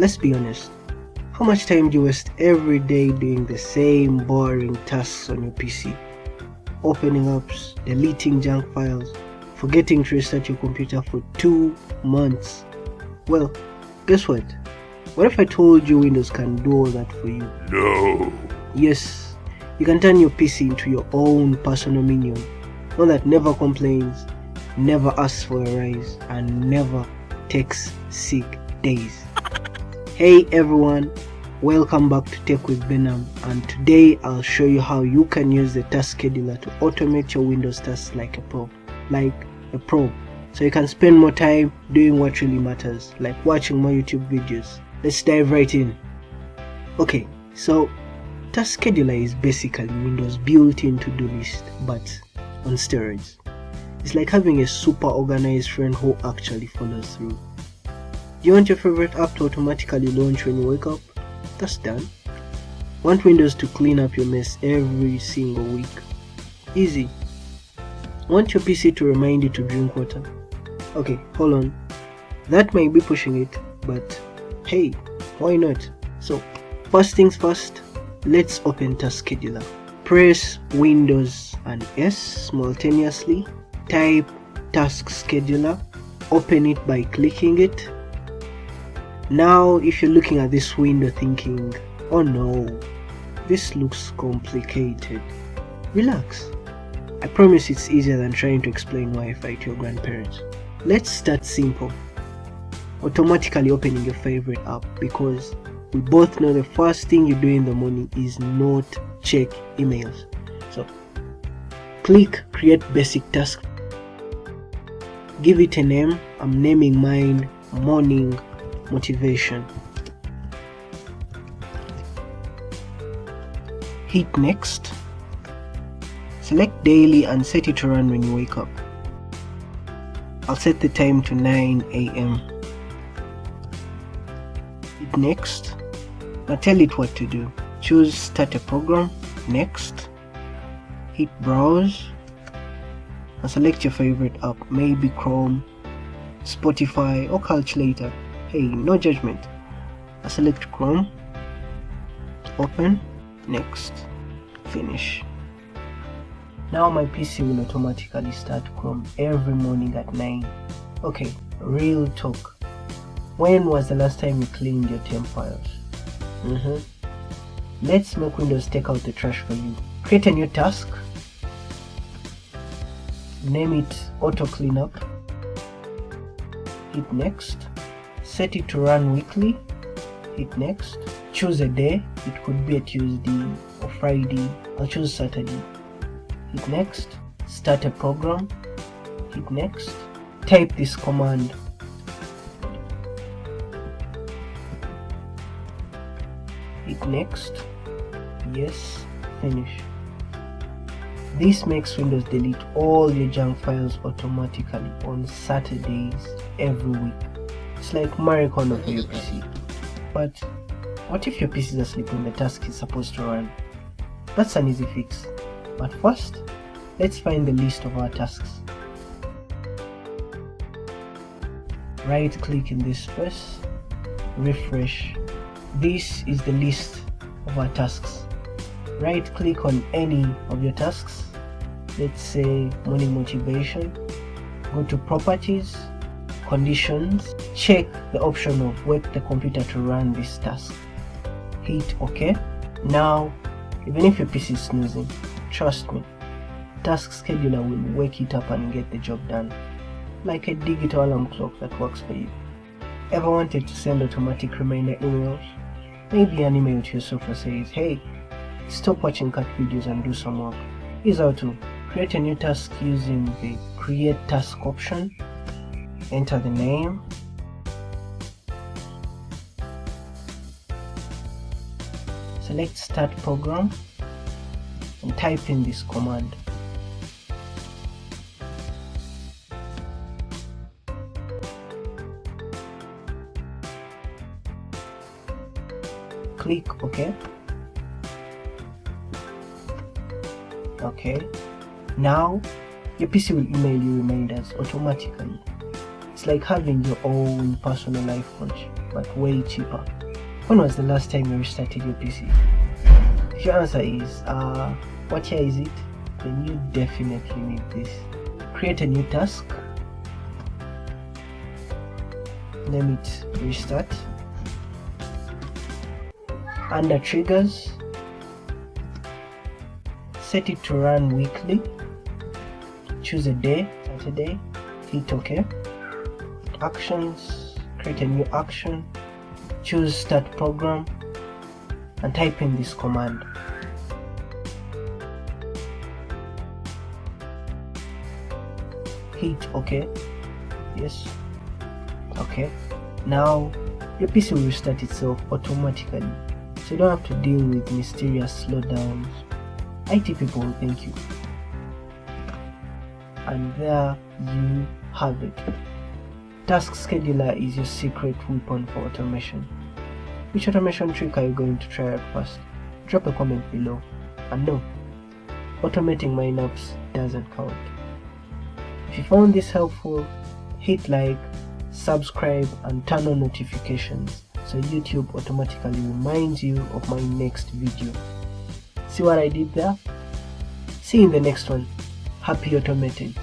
let's be honest. How much time do you waste every day doing the same boring tasks on your PC? Opening apps, deleting junk files, forgetting to restart your computer for 2 months. Well, guess what? What if I told you Windows can do all that for you? No. Yes, you can turn your PC into your own personal minion. One that never complains, never asks for a raise, and never takes sick days. Hey everyone, welcome back to Tech with Benham, and today I'll show you how you can use the task scheduler to automate your Windows tasks like a pro. So you can spend more time doing what really matters, like watching more YouTube videos. Let's dive right in. Okay, so task scheduler is basically Windows built-in to-do list, but on steroids. It's like having a super organized friend who actually follows through. Do you want your favorite app to automatically launch when you wake up? That's done. Want Windows to clean up your mess every single week? Easy. Want your PC to remind you to drink water? Okay, hold on. That might be pushing it, but hey, why not? So, first things first, let's open Task Scheduler. Press Windows and S simultaneously. Type Task Scheduler. Open it by clicking it. Now, if you're looking at this window thinking, oh no, this looks complicated, relax. I promise it's easier than trying to explain Wi-Fi to your grandparents. Let's start simple. Automatically opening your favorite app, because we both know the first thing you do in the morning is not check emails. So click create basic task. Give it a name. I'm naming mine morning motivation. Hit next. Select daily and set it to run when you wake up. I'll set the time to 9 a.m. Hit next. Now tell it what to do. Choose start a program. Next. Hit browse and select your favorite app, maybe Chrome, Spotify or calculator. Hey, no judgment. I select Chrome. Open. Next. Finish. Now my PC will automatically start Chrome every morning at 9. Okay, real talk. When was the last time you cleaned your temp files? Let's make Windows take out the trash for you. Create a new task. Name it Auto Cleanup. Hit next. Set it to run weekly. Hit next. Choose a day. It could be a Tuesday or Friday. I'll choose Saturday. Hit next. Start a program. Hit next. Type this command. Hit next. Yes. Finish. This makes Windows delete all your junk files automatically on Saturdays every week. It's like marathon of your PC. But what if your PC is asleep when the task is supposed to run? That's an easy fix. But first, let's find the list of our tasks. Right click in this space, refresh. This is the list of our tasks. Right click on any of your tasks. Let's say morning motivation. Go to properties, conditions, check the option of wake the computer to run this task. Hit OK. Now, even if your PC is snoozing, trust me, Task Scheduler will wake it up and get the job done, like a digital alarm clock that works for you. Ever wanted to send automatic reminder emails? Maybe an email to yourself that says, hey, stop watching cat videos and do some work. Here's how to create a new task using the create task option. Enter the name. Select start program and type in this command. Click OK. Okay. Now your PC will email you reminders automatically. It's like having your own personal life coach, but way cheaper. When was the last time you restarted your PC? If your answer is, what year is it? Then you definitely need this. Create a new task. Name it restart. Under triggers, set it to run weekly. Choose a day, Saturday, hit OK. Actions, create a new action. Choose start program and type in this command. Hit OK. Yes. Okay. Now your PC will restart itself automatically, so you don't have to deal with mysterious slowdowns. IT people will thank you. And there you have it. Task Scheduler is your secret weapon for automation. Which automation trick are you going to try out first? Drop a comment below. And no, automating my apps doesn't count. If you found this helpful, hit like, subscribe and turn on notifications so YouTube automatically reminds you of my next video. See what I did there? See you in the next one. Happy automating.